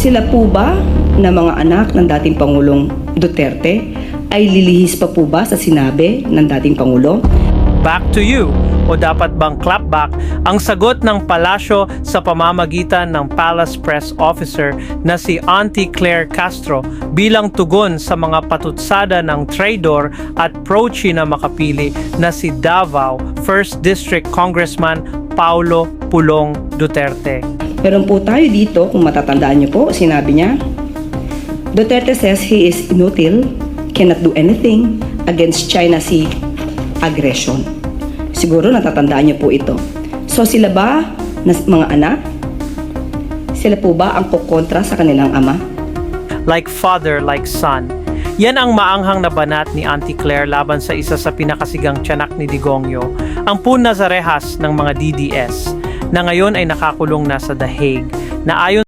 Sila po ba na mga anak ng dating Pangulong Duterte ay lilihis pa po ba sa sinabi ng dating Pangulo? Back to you, o dapat bang clapback? Ang sagot ng palasyo sa pamamagitan ng Palace Press Officer na si Auntie Claire Castro bilang tugon sa mga patutsada ng traidor at pro-Chi na makapili na si Davao 1st District Congressman Paulo Pulong Duterte. Meron po tayo dito, kung matatandaan niyo po, sinabi niya, Duterte says he is inutil, cannot do anything against China Sea aggression. Siguro natatandaan niyo po ito. So sila ba na mga anak? Sila po ba ang kukontra sa kanilang ama? Like father, like son. Yan ang maanghang na banat ni Auntie Claire laban sa isa sa pinakasigang tiyanak ni Digongyo, ang puna sa rehas ng mga DDS, na ngayon ay nakakulong na sa The Hague, na ayon